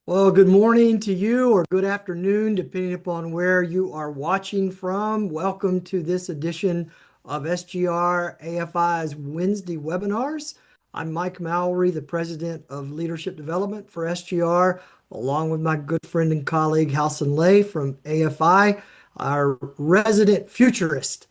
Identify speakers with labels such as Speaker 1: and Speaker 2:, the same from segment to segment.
Speaker 1: Well, good morning to you or good afternoon, depending upon where you are watching from. Welcome to this edition of SGR AFI's Wednesday webinars. I'm Mike Mowery, the President of Leadership Development for SGR, along with my good friend and colleague Halson Lay from AFI, our resident futurist.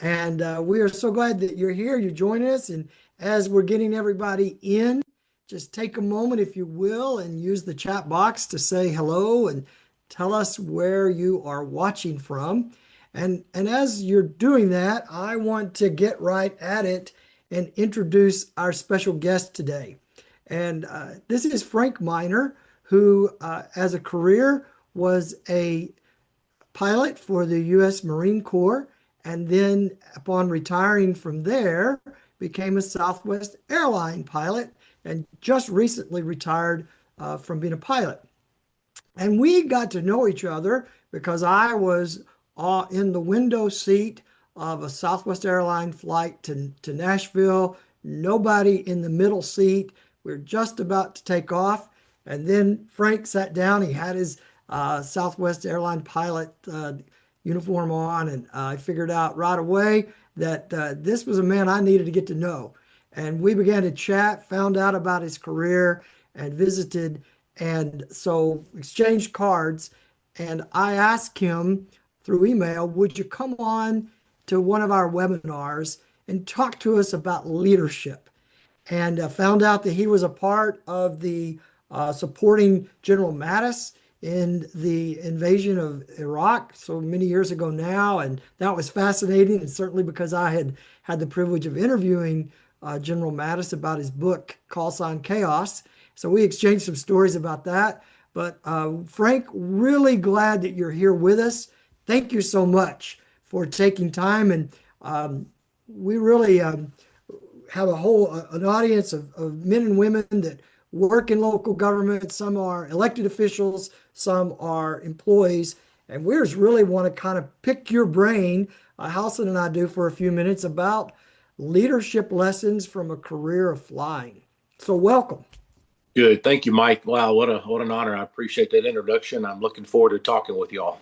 Speaker 1: And we are so glad that you're here, you're joining us. And as we're getting everybody in, just take a moment, if you will, and use the chat box to say hello and tell us where you are watching from. And as you're doing that, I want to get right at it and introduce our special guest today. And this is Frank Miner, who, as a career, was a pilot for the U.S. Marine Corps, and then upon retiring from there, became a Southwest Airline pilot and just recently retired from being a pilot. And we got to know each other because I was in the window seat of a Southwest Airline flight to Nashville, nobody in the middle seat. We are just about to take off. And then Frank sat down. He had his Southwest Airline pilot uniform on, and I figured out right away that this was a man I needed to get to know. And we began to chat, found out about his career, and visited, and so exchanged cards. And I asked him through email, would you come on to one of our webinars and talk to us about leadership? And found out that he was a part of the supporting General Mattis in the invasion of Iraq so many years ago now. And that was fascinating. And certainly because I had had the privilege of interviewing General Mattis about his book, Call Sign Chaos. So we exchanged some stories about that. But Frank, really glad that you're here with us. Thank you so much for taking time. And we really have an audience of men and women that work in local government. Some are elected officials, some are employees. And we just really want to kind of pick your brain, Halson and I do, for a few minutes about leadership lessons from a career of flying. So welcome.
Speaker 2: Good. Thank you, Mike. Wow, what an honor. I appreciate that introduction. I'm looking forward to talking with y'all.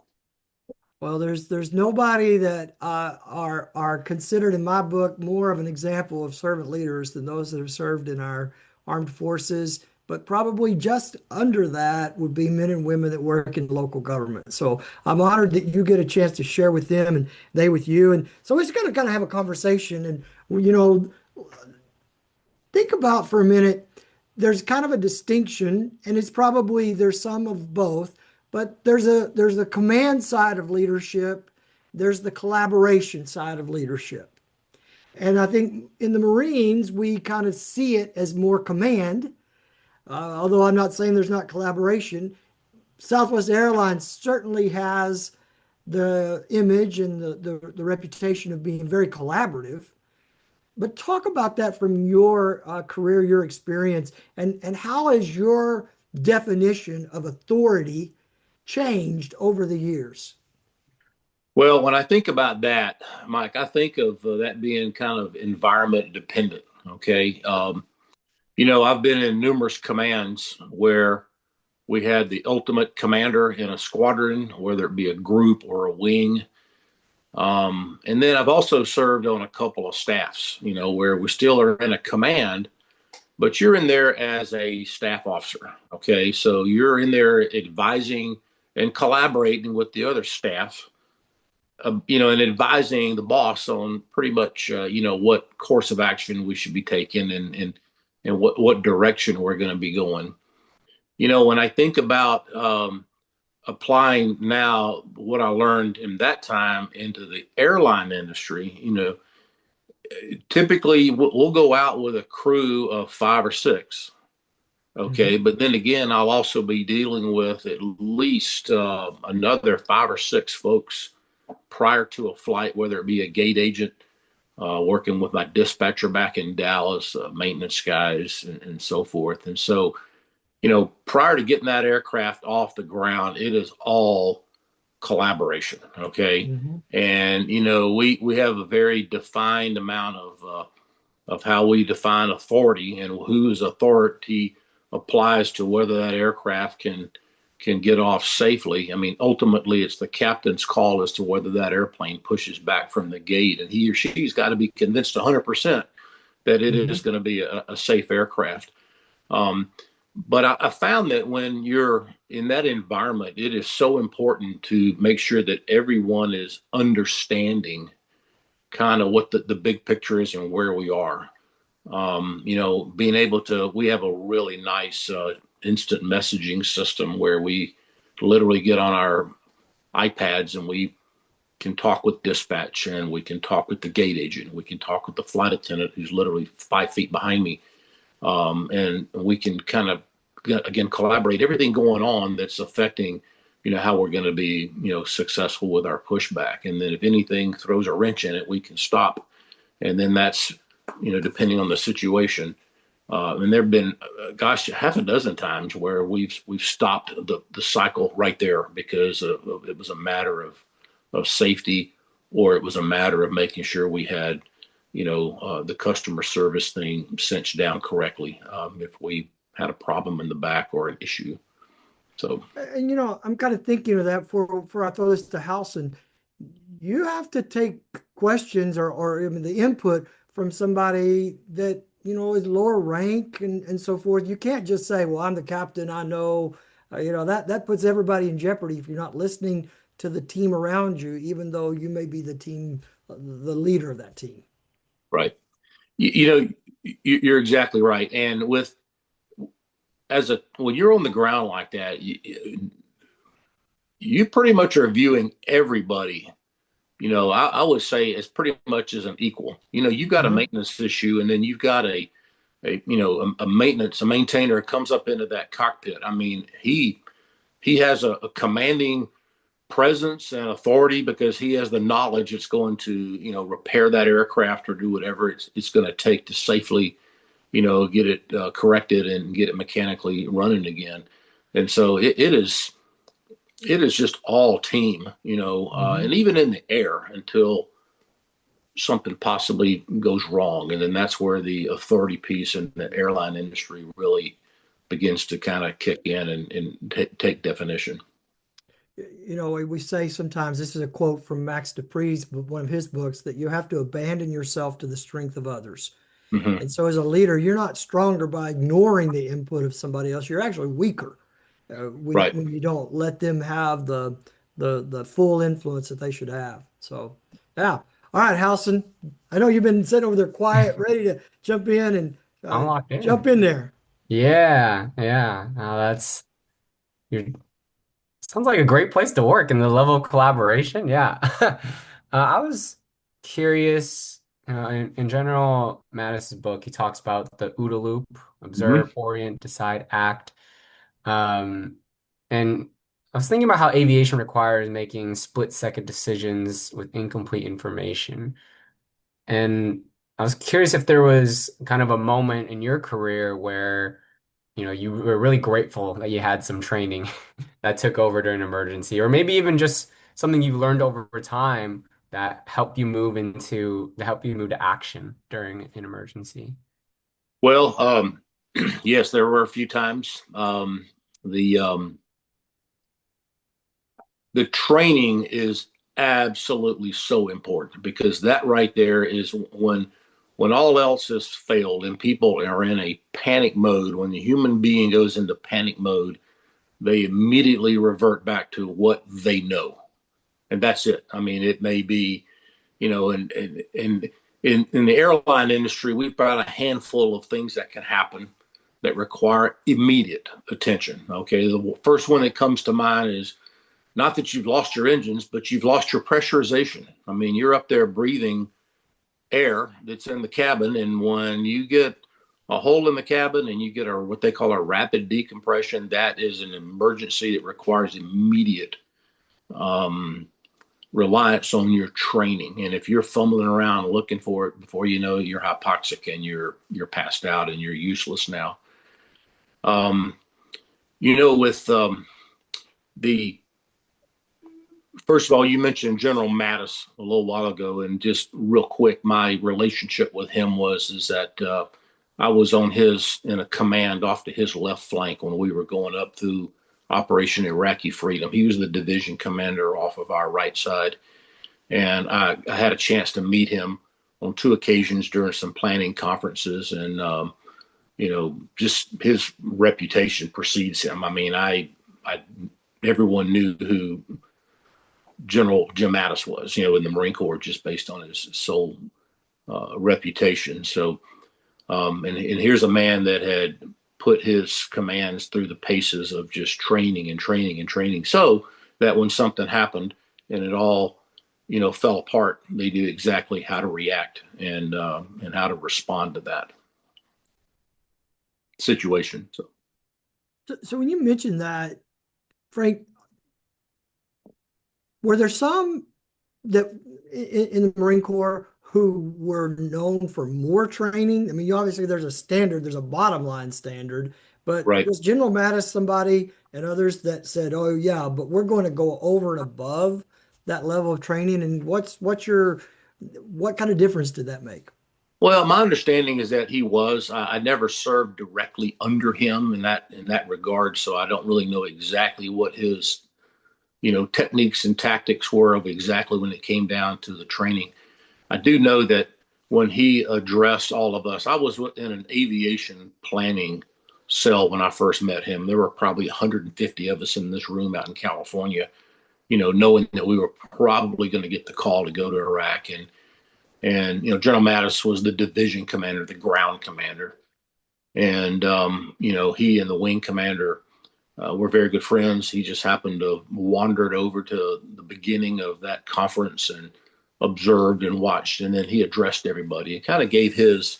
Speaker 1: Well, there's nobody that are considered in my book more of an example of servant leaders than those that have served in our armed forces. But probably just under that would be men and women that work in local government. So I'm honored that you get a chance to share with them and they with you. And so we're just going to kind of have a conversation and, think about for a minute. There's kind of a distinction, and it's probably there's some of both, but there's a command side of leadership, there's the collaboration side of leadership. And I think in the Marines, we kind of see it as more command, although I'm not saying there's not collaboration. Southwest Airlines certainly has the image and the reputation of being very collaborative. But talk about that from your career, your experience, and how has your definition of authority changed over the years?
Speaker 2: Well, when I think about that, Mike, I think of that being kind of environment dependent. Okay. I've been in numerous commands where we had the ultimate commander in a squadron, whether it be a group or a wing. And then I've also served on a couple of staffs, where we still are in a command, but you're in there as a staff officer. Okay. So you're in there advising and collaborating with the other staff, and advising the boss on pretty much, what course of action we should be taking and what direction we're going to be going. When I think about, applying now what I learned in that time into the airline industry, typically we'll go out with a crew of 5 or 6. Okay.
Speaker 1: Mhm.
Speaker 2: But then again, I'll also be dealing with at least another 5 or 6 folks prior to a flight, whether it be a gate agent, working with my dispatcher back in Dallas, maintenance guys, and so forth. And so, prior to getting that aircraft off the ground, it is all collaboration. Okay.
Speaker 1: Mhm.
Speaker 2: And, we have a very defined amount of how we define authority and whose authority applies to whether that aircraft can get off safely. I mean, ultimately, it's the captain's call as to whether that airplane pushes back from the gate, and he or she's got to be convinced 100% that it
Speaker 1: Hmm.
Speaker 2: is going to be a safe aircraft. Um, but I found that when you're in that environment, it is so important to make sure that everyone is understanding kind of what the big picture is and where we are. Being able to, we have a really nice instant messaging system where we literally get on our iPads and we can talk with dispatch and we can talk with the gate agent. We can talk with the flight attendant who's literally 5 feet behind me. And we can kind of, again, collaborate everything going on that's affecting, how we're going to be, successful with our pushback. And then if anything throws a wrench in it, we can stop. And then that's, depending on the situation. And there've been, gosh, half a dozen times where we've stopped the cycle right there because it was a matter of safety, or it was a matter of making sure we had, the customer service thing cinched down correctly if we had a problem in the back or an issue. So,
Speaker 1: And I'm kind of thinking of that for I throw this to House, and you have to take questions or even the input from somebody that is lower rank and so forth. You can't just say, "Well, I'm the captain. I know." That puts everybody in jeopardy if you're not listening to the team around you, even though you may be the leader of that team.
Speaker 2: right. You're exactly right. And when you're on the ground like that, you pretty much are viewing everybody. I would say as pretty much as an equal. You've got a
Speaker 1: Uh-huh.
Speaker 2: maintenance issue, and then you've got a maintainer comes up into that cockpit. I mean, he has a commanding presence and authority because he has the knowledge it's going to, repair that aircraft or do whatever it's going to take to safely, get it corrected and get it mechanically running again. And so it is just all team,
Speaker 1: Hmm.
Speaker 2: and even in the air until something possibly goes wrong. And then that's where the authority piece in the airline industry really begins to kind of kick in and take definition.
Speaker 1: We say sometimes, this is a quote from Max Dupree's, one of his books, that you have to abandon yourself to the strength of others.
Speaker 2: Mm-hmm.
Speaker 1: And so, as a leader, you're not stronger by ignoring the input of somebody else. You're actually weaker when
Speaker 2: Right.
Speaker 1: when you don't let them have the full influence that they should have. So, yeah. All right, Halson. I know you've been sitting over there quiet, ready to jump in and
Speaker 3: I'm locked
Speaker 1: jump
Speaker 3: in.
Speaker 1: in there.
Speaker 3: Yeah, yeah. That's you sounds like a great place to work and the level of collaboration. Yeah. I was curious, in general, Mattis's book, he talks about the OODA loop,
Speaker 2: Mm-hmm.
Speaker 3: observe, orient, decide, act. Um, and I was thinking about how aviation requires making split-second decisions with incomplete information. And I was curious if there was kind of a moment in your career where, you were really grateful that you had some training that took over during an emergency, or maybe even just something you've learned over time that helped you move to action during an emergency.
Speaker 2: Well, yes, there were a few times. The the training is absolutely so important because that right there is when all else has failed and people are in a panic mode. When the human being goes into panic mode, they immediately revert back to what they know, and that's it. I mean, it may be, and in the airline industry, we've got a handful of things that can happen that require immediate attention. Okay, the first one that comes to mind is not that you've lost your engines, but you've lost your pressurization. I mean, you're up there breathing air that's in the cabin, and when you get a hole in the cabin and you get what they call a rapid decompression, that is an emergency that requires immediate um, reliance on your training. And if you're fumbling around looking for it before you know it, you're hypoxic and you're passed out and you're useless now. Um, with the first of all, you mentioned General Mattis a little while ago, and just real quick, my relationship with him was is that I was on his in a command off to his left flank when we were going up through Operation Iraqi Freedom. He was the division commander off of our right side, and I had a chance to meet him on two occasions during some planning conferences, and just his reputation precedes him. I mean, I everyone knew who General Jim Mattis was, in the Marine Corps, just based on his sole reputation. So, and here's a man that had put his commands through the paces of just training and training and training, so that when something happened and it all, fell apart, they knew exactly how to react and how to respond to that situation.
Speaker 1: So when you mentioned that, Frank, were there some that in the Marine Corps who were known for more training? I mean, obviously there's a standard, there's a bottom line standard, but
Speaker 2: Right.
Speaker 1: was General Mattis somebody and others that said, "Oh yeah, but we're going to go over and above that level of training"? And what kind of difference did that make?
Speaker 2: Well, my understanding is that he was. I never served directly under him in that regard, so I don't really know exactly what his techniques and tactics were of exactly when it came down to the training. I do know that when he addressed all of us, I was in an aviation planning cell when I first met him. There were probably 150 of us in this room out in California, knowing that we were probably going to get the call to go to Iraq. And General Mattis was the division commander, the ground commander. And, he and the wing commander were very good friends. He just happened to wandered over to the beginning of that conference and observed and watched, and then he addressed everybody and kind of gave his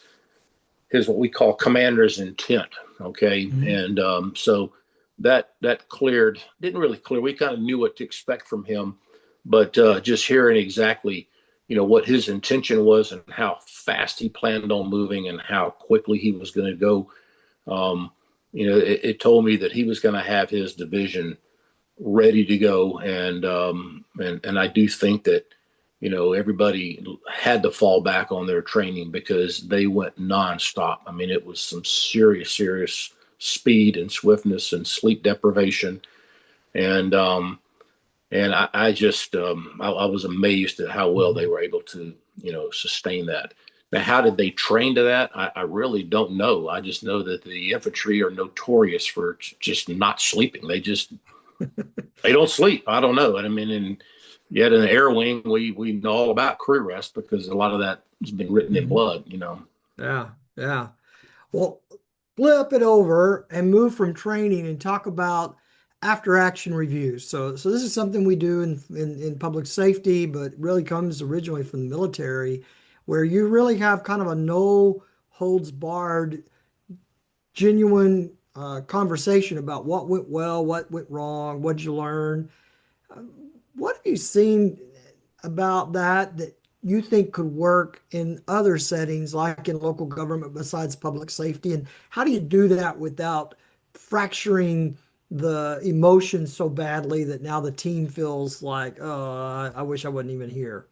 Speaker 2: what we call commander's intent. Okay,
Speaker 1: Mhm.
Speaker 2: and so that cleared didn't really clear. We kind of knew what to expect from him, but just hearing exactly what his intention was and how fast he planned on moving and how quickly he was going to go. Um, it told me that he was going to have his division ready to go, and I do think that everybody had to fall back on their training because they went nonstop. I mean, it was some serious speed and swiftness and sleep deprivation, and I just I was amazed at how well they
Speaker 1: Mhm.
Speaker 2: were able to sustain that. Now, how did they train to that? I really don't know. I just know that the infantry are notorious for just not sleeping. They don't sleep. I don't know. And I mean, and yet in the air wing, we know all about crew rest because a lot of that has been written in
Speaker 1: Mhm.
Speaker 2: blood.
Speaker 1: Yeah, yeah. Well, flip it over and move from training and talk about after action reviews. So this is something we do in public safety, but really comes originally from the military, where you really have kind of a no holds barred, genuine conversation about what went well, what went wrong, what did you learn. What have you seen about that you think could work in other settings, like in local government besides public safety? And how do you do that without fracturing the emotions so badly that now the team feels like, oh, I wish I wasn't even here?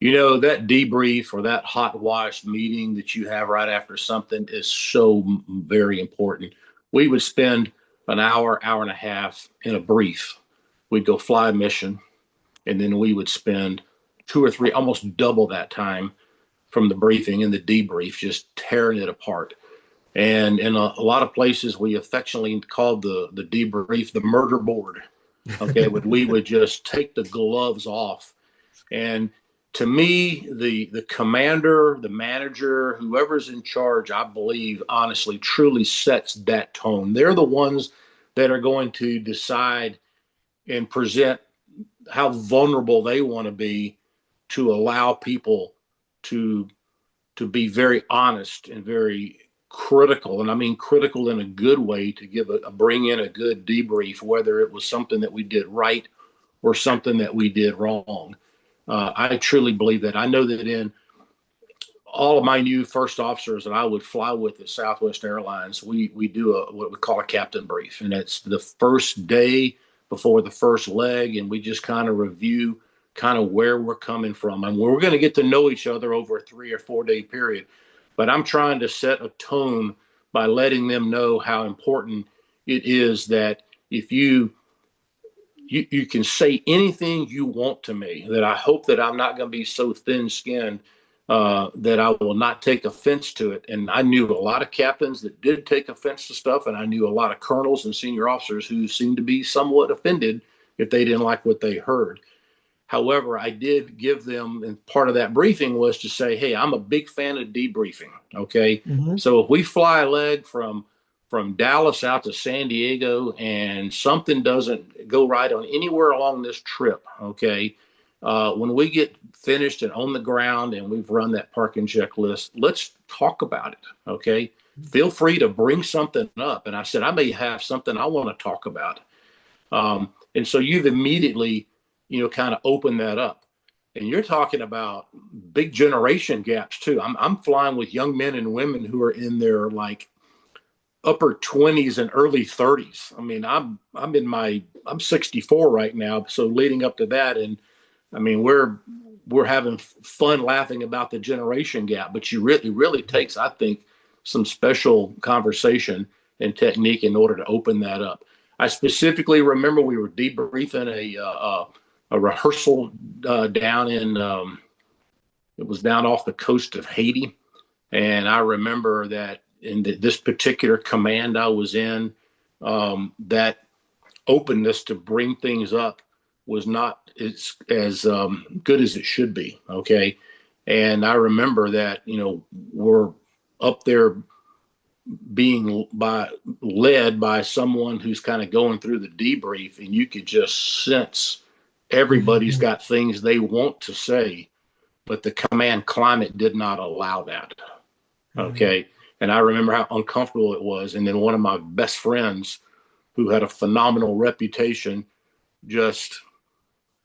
Speaker 2: That debrief or that hot wash meeting that you have right after something is so very important. We would spend an hour and a half in a brief. We'd go fly a mission, and then we would spend two or three, almost double that time from the briefing and the debrief, just tearing it apart. And in a lot of places, we affectionately called the debrief the murder board. Okay, we would just take the gloves off. And to me, the commander, the manager, whoever's in charge, I believe, honestly, truly sets that tone. They're the ones that are going to decide and present how vulnerable they want to be to allow people to be very honest and very critical, and I mean critical in a good way, to give a bring in a good debrief, whether it was something that we did right or something that we did wrong. I truly believe that. I know that in all of my new first officers that I would fly with at Southwest Airlines, we do what we call a captain brief, and it's the first day before the first leg, and we just kind of review kind of where we're coming from, and we're going to get to know each other over a 3 or 4 day period. but I'm trying to set a tone by letting them know how important it is that if you can say anything you want to me, that I hope that I'm not going to be so thin skinned that I will not take offense to it. And I knew a lot of captains that did take offense to stuff, and I knew a lot of colonels and senior officers who seemed to be somewhat offended if they didn't like what they heard. However, I did give them, and part of that briefing was to say, hey, I'm a big fan of debriefing. Okay.
Speaker 1: Hmm.
Speaker 2: So if we fly a leg from Dallas out to San Diego and something doesn't go right on anywhere along this trip, okay, when we get finished and on the ground and we've run that parking checklist, let's talk about it. Okay. Feel free to bring something up. And I said, I may have something I want to talk about. And so you've immediately, kind of opened that up. And you're talking about big generation gaps too. I'm flying with young men and women who are in their like upper 20s and early 30s. I mean, I'm 64 right now, so leading up to that, and I mean we're having fun laughing about the generation gap. But you really takes, I think, some special conversation and technique in order to open that up. I specifically remember we were debriefing a rehearsal down in it was down off the coast of Haiti, and I remember that in this particular command I was in, that openness to bring things up was not as good as it should be. Okay. And I remember that, we're up there being led by someone who's kind of going through the debrief, and you could just sense everybody's got things they want to say, but the command climate did not allow that. Okay. And I remember how uncomfortable it was. And then one of my best friends, who had a phenomenal reputation, just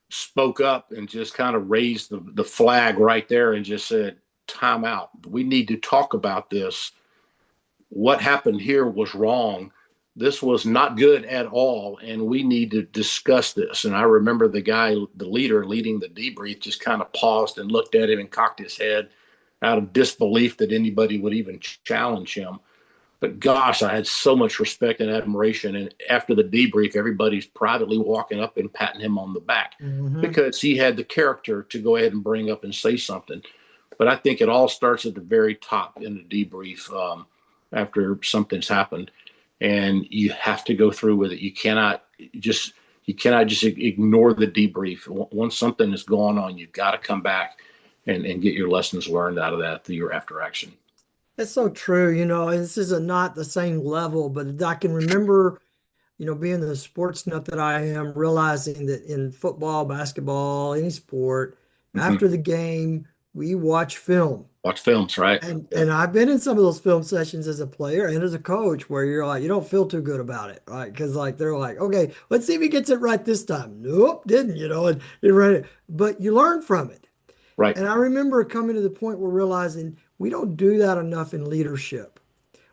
Speaker 2: spoke up and just kind of raised the flag right there and just said, time out. We need to talk about this. What happened here was wrong. This was not good at all. And we need to discuss this. And I remember the guy, the leader leading the debrief, just kind of paused and looked at him and cocked his head out of disbelief that anybody would even challenge him. But gosh, I had so much respect and admiration. And after the debrief, everybody's privately walking up and patting him on the back
Speaker 1: Hmm.
Speaker 2: because he had the character to go ahead and bring up and say something. But I think it all starts at the very top in the debrief, after something's happened, and you have to go through with it. You cannot just ignore the debrief. Once something is going on, you've got to come back and get your lessons learned out of that through your after action.
Speaker 1: That's so true. This is not the same level, but I can remember, being the sports nut that I am, realizing that in football, basketball, any sport,
Speaker 2: Mm-hmm.
Speaker 1: after the game, we watch film.
Speaker 2: Watch films, right?
Speaker 1: And I've been in some of those film sessions as a player and as a coach where you're like, you don't feel too good about it, right? Because like they're like, okay, let's see if he gets it right this time. Nope, didn't, and you read it. But you learn from it.
Speaker 2: Right.
Speaker 1: And I remember coming to the point where realizing we don't do that enough in leadership,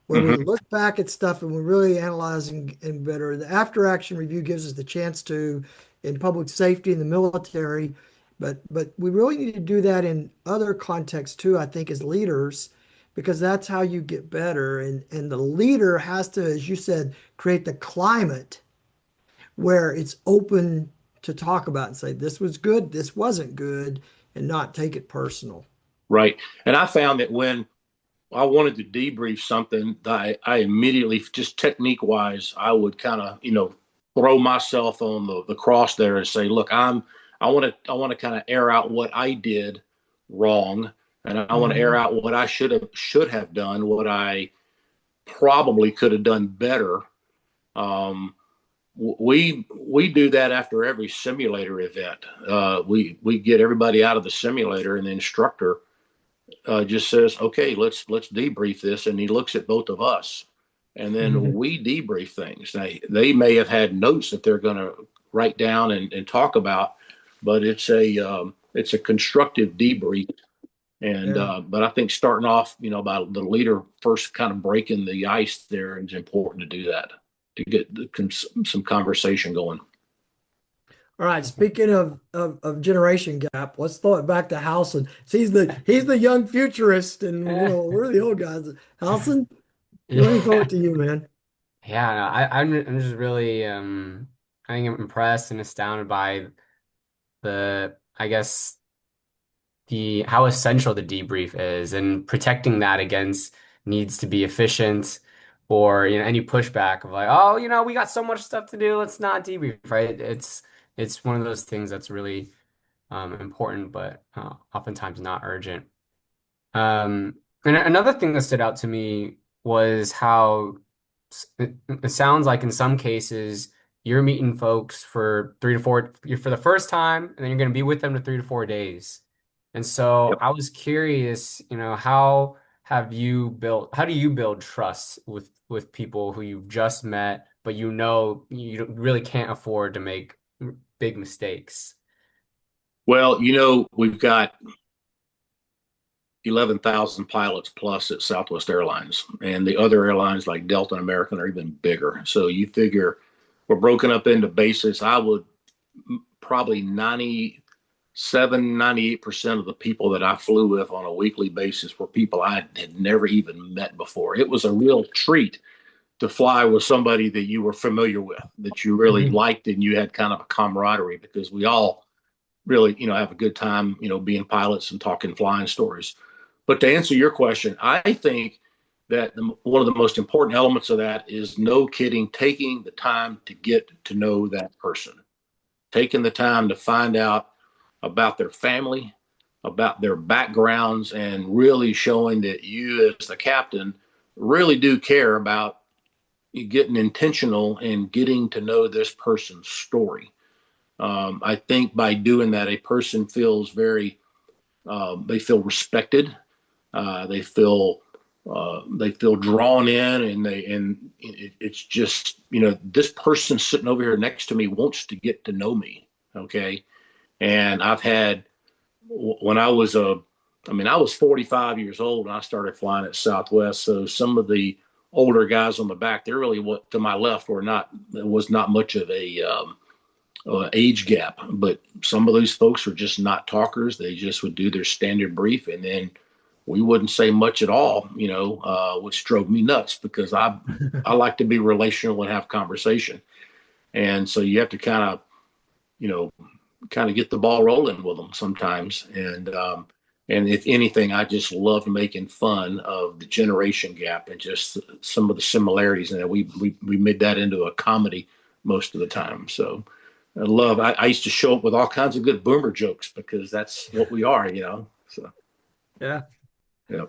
Speaker 1: where we
Speaker 2: Mm-hmm.
Speaker 1: look back at stuff and we really analyze and better. The after action review gives us the chance to in public safety in the military, but we really need to do that in other contexts too, I think, as leaders, because that's how you get better. And the leader has to, as you said, create the climate where it's open to talk about and say, this was good, this wasn't good, and not take it personal.
Speaker 2: Right. And I found that when I wanted to debrief something, I immediately, just technique wise, I would kind of, throw myself on the cross there and say, look, I want to kind of air out what I did wrong. And I want to air
Speaker 1: Mhm.
Speaker 2: out what I should have done, what I probably could have done better. Um, we do that after every simulator event. We get everybody out of the simulator, and the instructor just says, "Okay, let's debrief this," and he looks at both of us, and then
Speaker 1: Mhm.
Speaker 2: we debrief things. They may have had notes that they're going to write down and talk about, but it's a constructive debrief. And
Speaker 1: Yeah.
Speaker 2: but I think starting off, by the leader first kind of breaking the ice there, it's important to do that to get some conversation going.
Speaker 1: All right. Speaking of generation gap, let's throw it back to Halson. He's the young futurist, and we're the old guys. Halson, let me throw
Speaker 3: Yeah.
Speaker 1: it to you, man.
Speaker 3: Yeah, no, I'm just really I think I'm impressed and astounded by the I guess the how essential the debrief is and protecting that against needs to be efficient or any pushback of like, oh, we got so much stuff to do, let's not debrief, right? It's one of those things that's really important, but oftentimes not urgent. And another thing that stood out to me was how it sounds like in some cases you're meeting folks for you're for the first time, and then you're going to be with them to 3 to 4 days. And so
Speaker 2: Yep.
Speaker 3: I was curious, how do you build trust with people who you've just met, but really can't afford to make big mistakes?
Speaker 2: Well, we've got 11,000 pilots plus at Southwest Airlines, and the other airlines like Delta and American are even bigger. So you figure we're broken up into bases. I would probably 97, 98% of the people that I flew with on a weekly basis were people I had never even met before. It was a real treat to fly with somebody that you were familiar with, that you really
Speaker 1: Mhm.
Speaker 2: liked, and you had kind of a camaraderie because we all really, have a good time, being pilots and talking flying stories. But to answer your question, I think that one of the most important elements of that is no kidding, taking the time to get to know that person, taking the time to find out about their family, about their backgrounds, and really showing that you, as the captain, really do care about getting intentional and getting to know this person's story. I think by doing that, a person feels they feel respected. They feel drawn in, it's just this person sitting over here next to me wants to get to know me. Okay, and I've had when I was 45 years old when I started flying at Southwest. So some of the older guys on the back, they're really what to my left were not. There was not much of a age gap, but some of those folks were just not talkers. They just would do their standard brief, and then we wouldn't say much at all, which drove me nuts because I like to be relational and have conversation. And so you have to you know, kind of get the ball rolling with them sometimes. And if anything, I just love making fun of the generation gap and just some of the similarities. And we made that into a comedy most of the time. So I used to show up with all kinds of good boomer jokes because that's what we are. So,
Speaker 1: Yeah.
Speaker 2: yeah.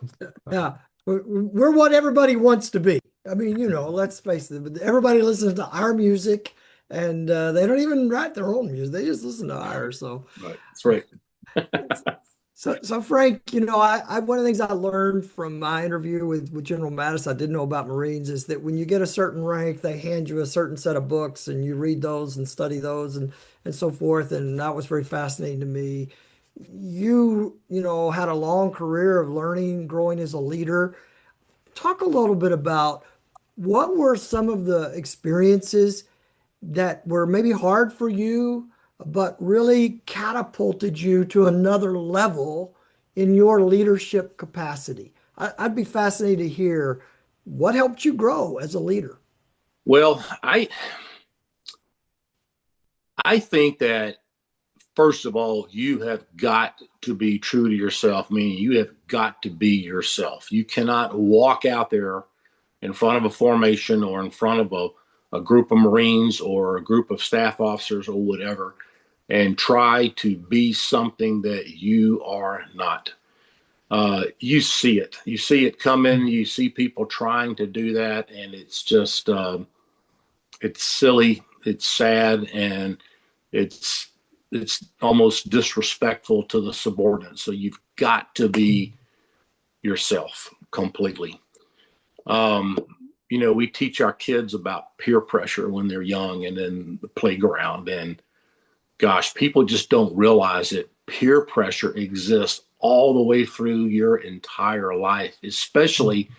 Speaker 1: Yeah. We're what everybody wants to be. I mean, let's face it, everybody listens to our music, and they don't even write their own music. They just listen to ours. So,
Speaker 2: Right. That's right.
Speaker 1: so Frank, one of the things I learned from my interview with General Mattis, I didn't know about Marines, is that when you get a certain rank, they hand you a certain set of books, and you read those and study those and so forth. And that was very fascinating to me. You had a long career of learning, growing as a leader. Talk a little bit about what were some of the experiences that were maybe hard for you, but really catapulted you to another level in your leadership capacity. I'd be fascinated to hear what helped you grow as a leader.
Speaker 2: Well, I think that first of all, you have got to be true to yourself, meaning you have got to be yourself. You cannot walk out there in front of a formation or in front of a group of Marines or a group of staff officers or whatever and try to be something that you are not. You see it. You see it coming. You see people trying to do that, and it's just it's silly. It's sad, and it's it's almost disrespectful to the subordinates. So you've got to be yourself completely. Um, we teach our kids about peer pressure when they're young and in the playground. And gosh, people just don't realize that peer pressure exists all the way through your entire life, especially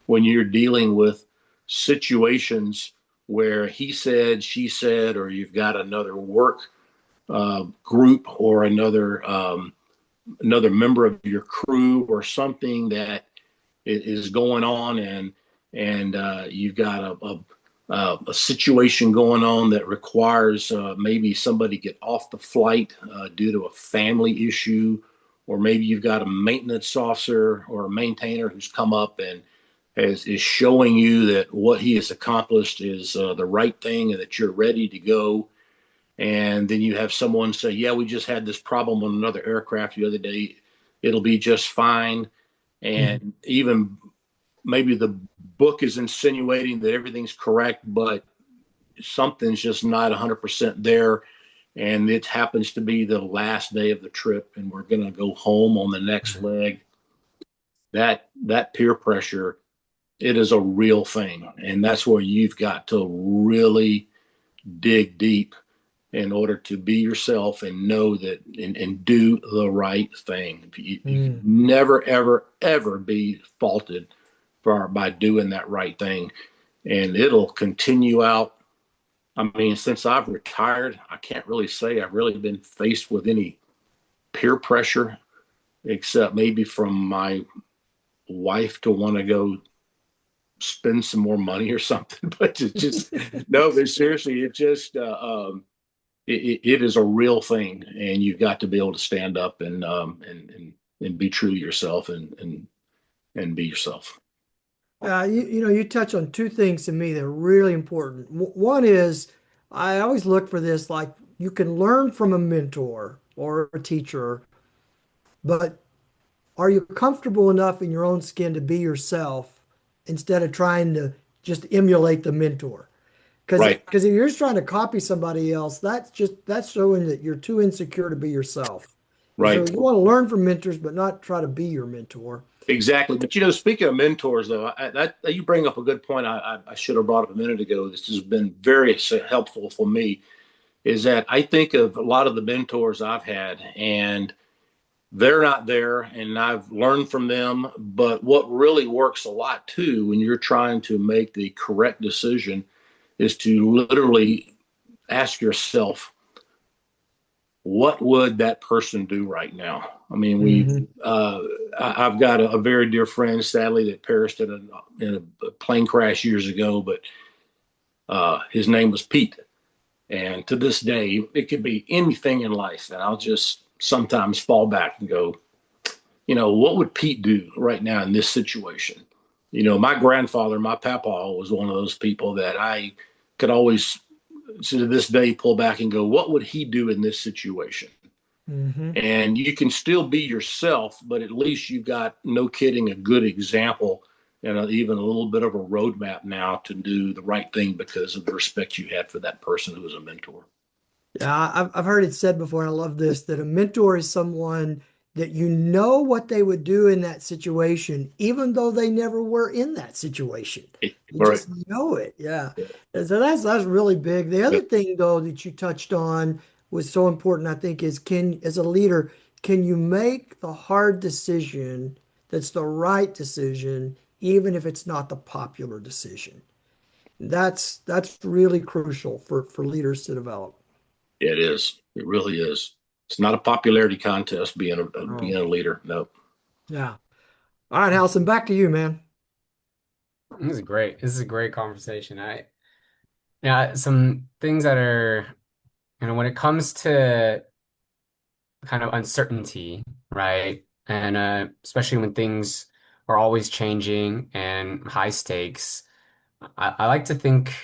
Speaker 2: when you're dealing with situations where he said, she said, or you've got another work group or another member of your crew or something that is going on, and you've got a situation going on that requires maybe somebody get off the flight due to a family issue, or maybe you've got a maintenance officer or a maintainer who's come up and is showing you that what he has accomplished is the right thing and that you're ready to go. And then you have someone say, yeah, we just had this problem on another aircraft the other day. It'll be just fine.
Speaker 1: Mhm.
Speaker 2: And even maybe the book is insinuating that everything's correct, but something's just not 100% there. And it happens to be the last day of the trip, and we're going to go home on the next leg. That peer pressure, it is a real thing. And that's where you've got to really dig deep in order to be yourself and know that and do the right thing. You can
Speaker 1: Mm.
Speaker 2: never, ever, ever be faulted by doing that right thing. And it'll continue out. I mean, since I've retired, I can't really say I've really been faced with any peer pressure, except maybe from my wife to want to go spend some more money or something. But it just, no, but seriously, it is a real thing, and you've got to be able to stand up and be true to yourself and be yourself.
Speaker 1: You touch on two things to me that are really important. One is I always look for this like you can learn from a mentor or a teacher, but are you comfortable enough in your own skin to be yourself instead of trying to just emulate the mentor?
Speaker 2: Right,
Speaker 1: Because if you're just trying to copy somebody else, that's showing that you're too insecure to be yourself. And so
Speaker 2: right.
Speaker 1: you want to learn from mentors, but not try to be your mentor.
Speaker 2: Exactly. But speaking of mentors, though, that you bring up a good point. I should have brought up a minute ago. This has been very helpful for me. Is that I think of a lot of the mentors I've had, and they're not there, and I've learned from them. But what really works a lot too, when you're trying to make the correct decision, is to literally ask yourself, what would that person do right now? I mean,
Speaker 1: Hmm.
Speaker 2: I've got a very dear friend, sadly, that perished in a plane crash years ago, but his name was Pete. And to this day, it could be anything in life. And I'll just sometimes fall back and go, what would Pete do right now in this situation? My grandfather, my papa, was one of those people that I could always, to this day, pull back and go, what would he do in this situation?
Speaker 1: Hmm.
Speaker 2: And you can still be yourself, but at least you've got, no kidding, a good example and even a little bit of a roadmap now to do the right thing because of the respect you had for that person who was a mentor.
Speaker 1: Yeah, I've heard it said before, and I love this, that a mentor is someone that you know what they would do in that situation, even though they never were in that situation. You
Speaker 2: All right.
Speaker 1: just know it. Yeah. And so that's really big. The
Speaker 2: Yeah.
Speaker 1: other thing though that you touched on was so important, I think, is as a leader, can you make the hard decision that's the right decision, even if it's not the popular decision? That's really crucial for leaders to develop.
Speaker 2: It is. It really is. It's not a popularity contest being
Speaker 1: Oh,
Speaker 2: a leader. No.
Speaker 1: yeah. All right, Allison, back to you, man.
Speaker 3: This is great. This is a great conversation. Yeah, some things that are, when it comes to kind of uncertainty, right? And especially when things are always changing and high stakes, I like to think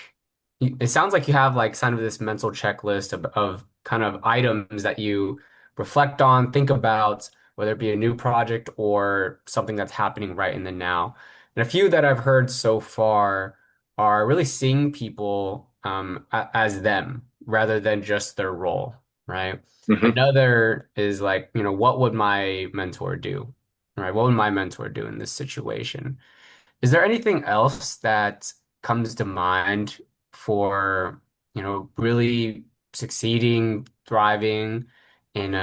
Speaker 3: it sounds like you have like kind of this mental checklist of kind of items that you reflect on, think about, whether it be a new project or something that's happening right in the now. And a few that I've heard so far are really seeing people as them rather than just their role, right?
Speaker 2: Hmm.
Speaker 3: Another is like, what would my mentor do? Right? What would my mentor do in this situation? Is there anything else that comes to mind for, really succeeding, thriving in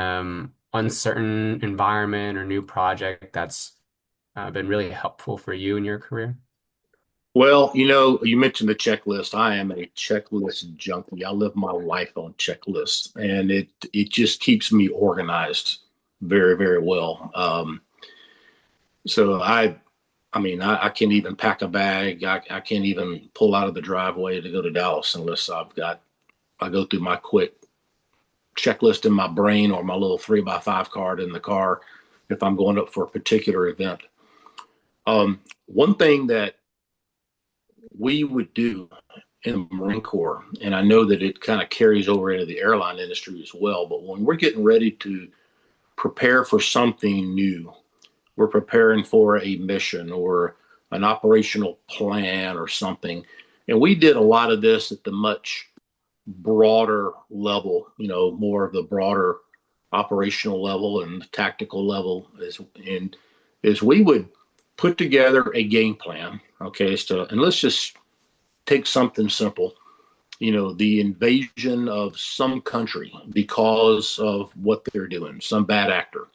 Speaker 3: uncertain environment or new project that's been really helpful for you in your career?
Speaker 2: Well, you mentioned the checklist. I am a checklist junkie. I live my life on checklists, and it just keeps me organized very, very well. So I mean, I can't even pack a bag. I can't even pull out of the driveway to go to Dallas unless I go through my quick checklist in my brain or my little 3x5 card in the car if I'm going up for a particular event. One thing that we would do in the Marine Corps, and I know that it kind of carries over into the airline industry as well, but when we're getting ready to prepare for something new, we're preparing for a mission or an operational plan or something. And we did a lot of this at the much broader level, more of the broader operational level and the tactical level is we would put together a game plan. Okay, so and let's just take something simple. The invasion of some country because of what they're doing, some bad actor.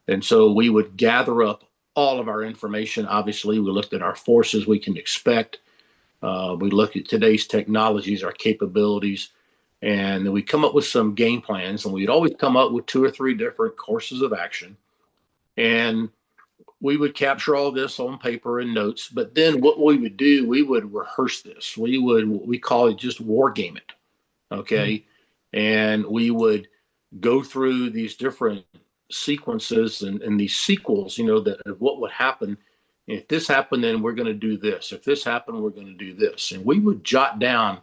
Speaker 2: And so we would gather up all of our information. Obviously, we looked at our forces we can expect. We look at today's technologies, our capabilities, and then we come up with some game plans. And we'd always come up with two or three different courses of action. And we would capture all this on paper and notes. But then what we would do, we would rehearse this. We call it just war game it.
Speaker 1: Mm.
Speaker 2: Okay. And we would go through these different sequences and these sequels, that of what would happen. If this happened, then we're going to do this. If this happened, we're going to do this. And we would jot down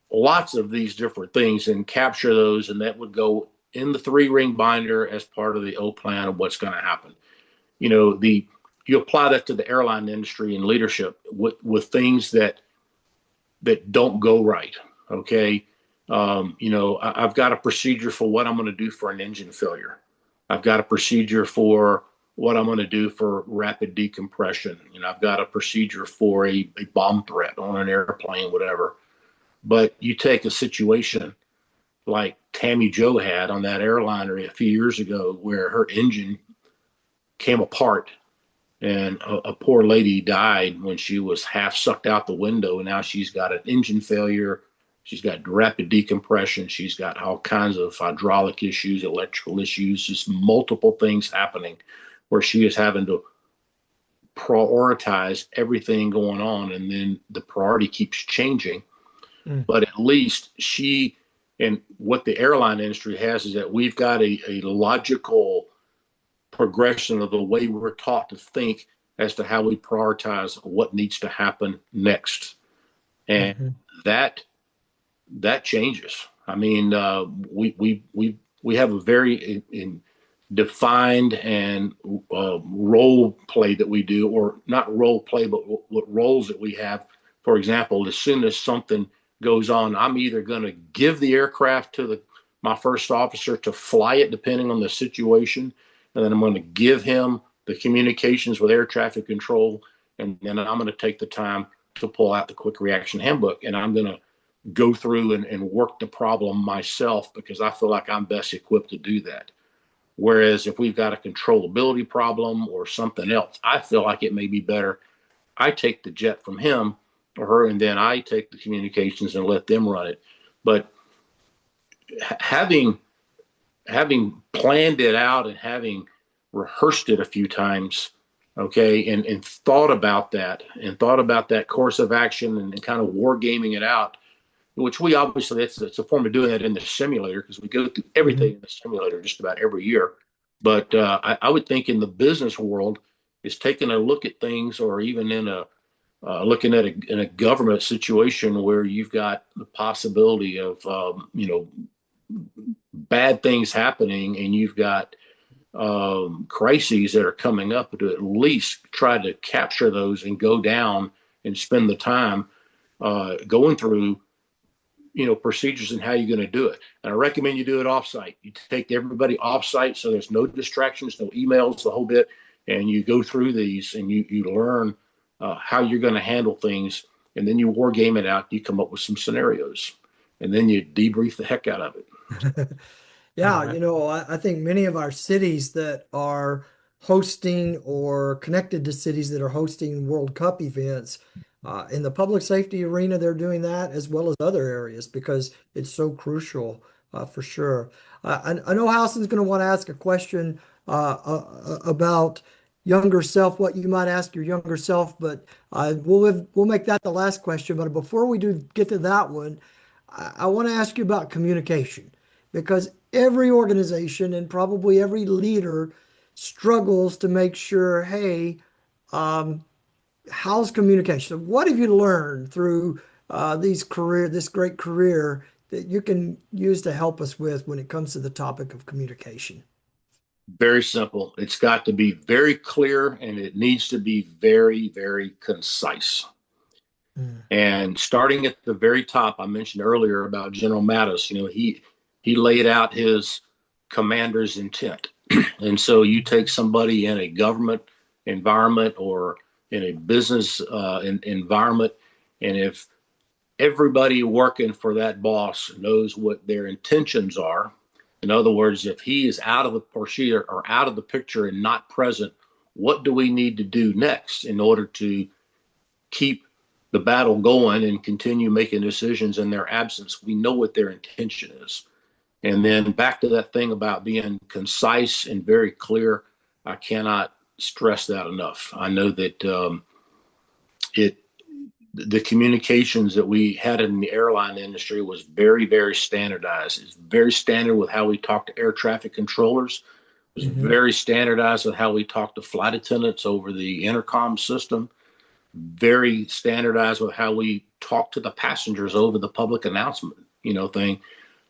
Speaker 2: lots of these different things and capture those. And that would go in the 3 ring binder as part of the O plan of what's going to happen. You apply that to the airline industry and leadership with things that don't go right. Okay. I've got a procedure for what I'm going to do for an engine failure. I've got a procedure for what I'm going to do for rapid decompression. I've got a procedure for a bomb threat on an airplane, whatever. But you take a situation like Tammy Joe had on that airliner a few years ago where her engine came apart and a poor lady died when she was half sucked out the window. And now she's got an engine failure. She's got rapid decompression. She's got all kinds of hydraulic issues, electrical issues, just multiple things happening where she is having to prioritize everything going on. And then the priority keeps changing.
Speaker 1: Mm.
Speaker 2: But at least and what the airline industry has is that we've got a logical progression of the way we're taught to think as to how we prioritize what needs to happen next. And
Speaker 1: Mhm.
Speaker 2: that that changes. I mean, we have a very defined and role play that we do, or not role play, but what roles that we have. For example, as soon as something goes on, I'm either going to give the aircraft to my first officer to fly it, depending on the situation, and then I'm going to give him the communications with air traffic control, and then I'm going to take the time to pull out the quick reaction handbook, and I'm going to go through and work the problem myself because I feel like I'm best equipped to do that. Whereas if we've got a controllability problem or something else, I feel like it may be better. I take the jet from him or her, and then I take the communications and let them run it. But having planned it out and having rehearsed it a few times, okay, and thought about that course of action and kind of war gaming it out, which we obviously that's a form of doing that in the simulator because we go through everything
Speaker 1: Mhm.
Speaker 2: in the simulator just about every year. But I would think in the business world is taking a look at things, or even in a looking at in a government situation where you've got the possibility of bad things happening, and you've got crises that are coming up, to at least try to capture those and go down and spend the time going through procedures and how you're going to do it. And I recommend you do it offsite. You take everybody offsite so there's no distractions, no emails, the whole bit, and you go through these and you learn how you're going to handle things, and then you war game it out. You come up with some scenarios, and then you debrief the heck out of it.
Speaker 1: Yeah,
Speaker 3: All right.
Speaker 1: I think many of our cities that are hosting or connected to cities that are hosting World Cup events. In the public safety arena, they're doing that as well as other areas because it's so crucial for sure. I know Howson's going to want to ask a question about younger self, what you might ask your younger self, but we'll make that the last question. But before we do get to that one, I want to ask you about communication because every organization and probably every leader struggles to make sure, hey, um, how's communication? What have you learned through this great career that you can use to help us with when it comes to the topic of communication?
Speaker 2: Very simple. It's got to be very clear and it needs to be very, very concise.
Speaker 1: Mm.
Speaker 2: And starting at the very top, I mentioned earlier about General Mattis, he laid out his commander's intent. And so you take somebody in a government environment or in a business environment, and if everybody working for that boss knows what their intentions are, in other words, if he is out of the or she are out of the picture and not present, what do we need to do next in order to keep the battle going and continue making decisions in their absence? We know what their intention is. And then back to that thing about being concise and very clear, I cannot stress that enough. I know that it the communications that we had in the airline industry was very, very standardized. It's very standard with how we talk to air traffic controllers. It was
Speaker 1: Hmm.
Speaker 2: very standardized with how we talk to flight attendants over the intercom system. Very standardized with how we talk to the passengers over the public announcement, thing.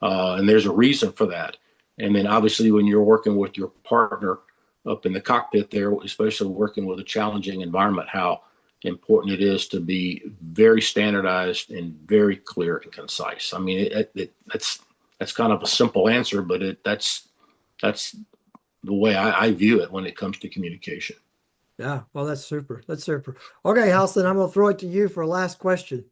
Speaker 2: And there's a reason for that. And then obviously when you're working with your partner up in the cockpit there, especially working with a challenging environment, how important it is to be very standardized and very clear and concise. I mean, that's kind of a simple answer, but that's the way I view it when it comes to communication.
Speaker 1: Yeah, well, that's super. That's super. Okay, Halston, I'm gonna throw it to you for a last question.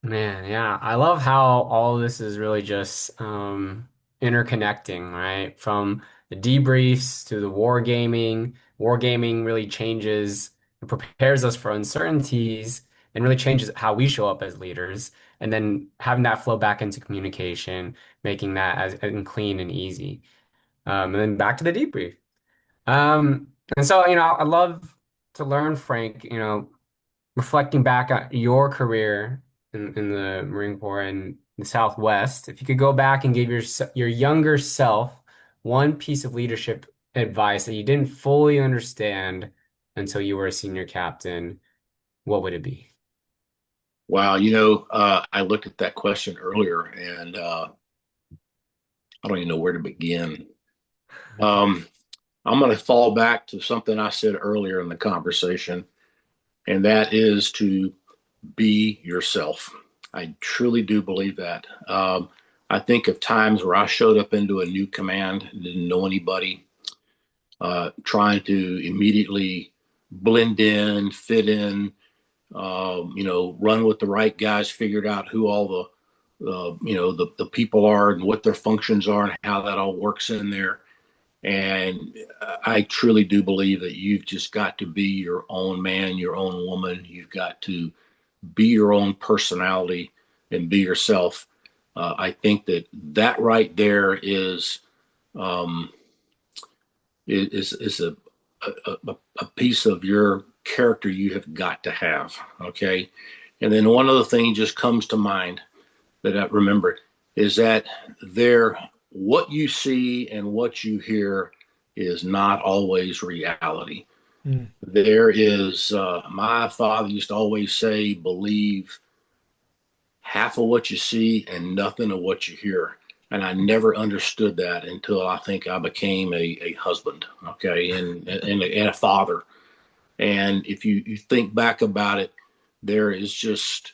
Speaker 3: Man, yeah, I love how all this is really just interconnecting, right? From the debriefs to the wargaming. Wargaming really changes and prepares us for uncertainties and really changes how we show up as leaders. And then having that flow back into communication, making that as clean and easy. And then back to the debrief. And so, I love to learn, Frank, reflecting back on your career in the Marine Corps and the Southwest, if you could go back and give your younger self one piece of leadership advice that you didn't fully understand until you were a senior captain, what would it be?
Speaker 2: Wow, I looked at that question earlier, and I don't even know where to begin. Um, I'm going to fall back to something I said earlier in the conversation, and that is to be yourself. I truly do believe that. I think of times where I showed up into a new command, didn't know anybody, trying to immediately blend in, fit in, run with the right guys, figured out who all the people are and what their functions are and how that all works in there. And I truly do believe that you've just got to be your own man, your own woman. You've got to be your own personality and be yourself. I think that right there um, is a piece of your character you have got to have. Okay, and then one other thing just comes to mind that I remembered is that what you see and what you hear is not always reality.
Speaker 1: Mm.
Speaker 2: There is, my father used to always say, believe half of what you see and nothing of what you hear. And I never understood that until I think I became a husband, okay, and a father. And if you think back about it, there is just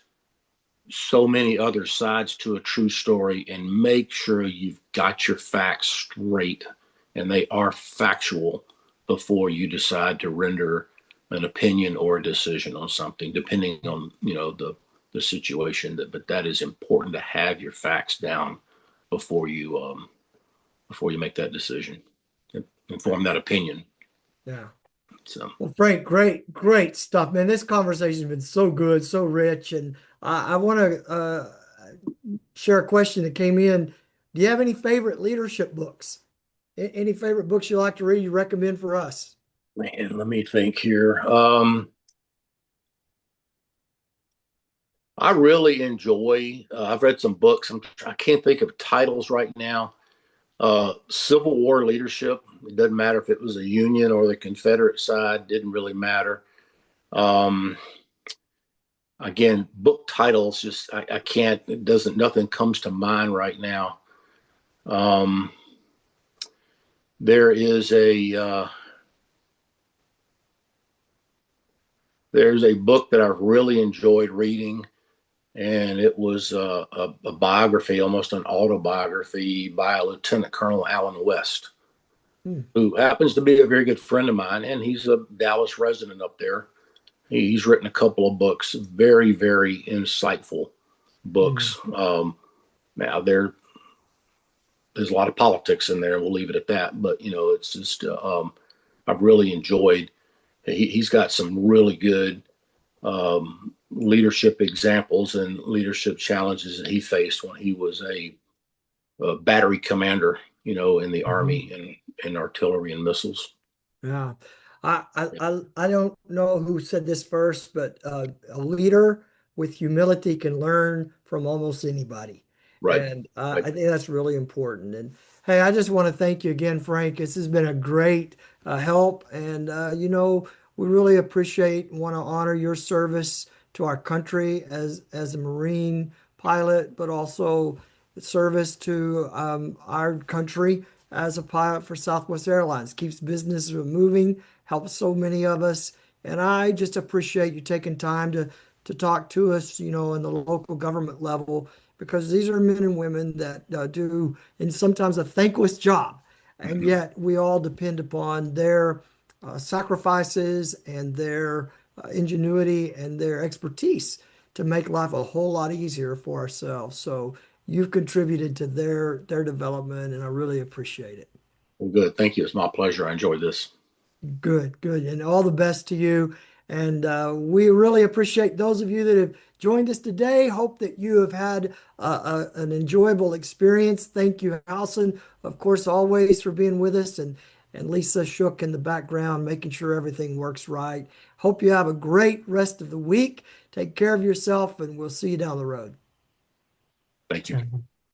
Speaker 2: so many other sides to a true story, and make sure you've got your facts straight and they are factual before you decide to render an opinion or a decision on something, depending on the situation. But that is important to have your facts down before you make that decision and form that opinion.
Speaker 1: Yeah.
Speaker 2: So
Speaker 1: Well, Frank, great stuff, man. This conversation's been so good, so rich, and I want to share a question that came in. Do you have any favorite leadership books? Any favorite books you like to read you recommend for us?
Speaker 2: man, let me think here. I really enjoy. I've read some books. I can't think of titles right now. Civil War leadership. It doesn't matter if it was the Union or the Confederate side. Didn't really matter. Um, Again, book titles just I can't. It doesn't. Nothing comes to mind right now. Um, there is a there's a book that I've really enjoyed reading, and it was a biography, almost an autobiography by a Lieutenant Colonel Allen West,
Speaker 1: Hmm.
Speaker 2: who happens to be a very good friend of mine, and he's a Dallas resident up there. He's written a couple of books, very, very insightful
Speaker 1: Hmm.
Speaker 2: books. Now there's a lot of politics in there. We'll leave it at that. But it's just I've really enjoyed. He's got some really good leadership examples and leadership challenges that he faced when he was a battery commander, in the
Speaker 1: Hmm.
Speaker 2: Army and in artillery and missiles.
Speaker 1: Yeah. I don't know who said this first, but a leader with humility can learn from almost anybody.
Speaker 2: Right.
Speaker 1: And
Speaker 2: Right.
Speaker 1: I think that's really important. And hey, I just want to thank you again, Frank. This has been a great help. And, we really appreciate and want to honor your service to our country as a Marine pilot, but also service to our country as a pilot for Southwest Airlines. Keeps business moving, helps so many of us. And I just appreciate you taking time to talk to us, in the local government level, because these are men and women that do, and sometimes a thankless job. And
Speaker 2: Mhm.
Speaker 1: yet we all depend upon their sacrifices and their ingenuity and their expertise to make life a whole lot easier for ourselves. So you've contributed to their development, and I really appreciate it.
Speaker 2: Well, good. Thank you. It's my pleasure. I enjoyed this.
Speaker 1: Good, good, and all the best to you. And we really appreciate those of you that have joined us today. Hope that you have had an enjoyable experience. Thank you, Allison, of course, always for being with us, and Lisa Shook in the background, making sure everything works right. Hope you have a great rest of the week. Take care of yourself, and we'll see you down the road.
Speaker 2: Thank you.
Speaker 3: Sure.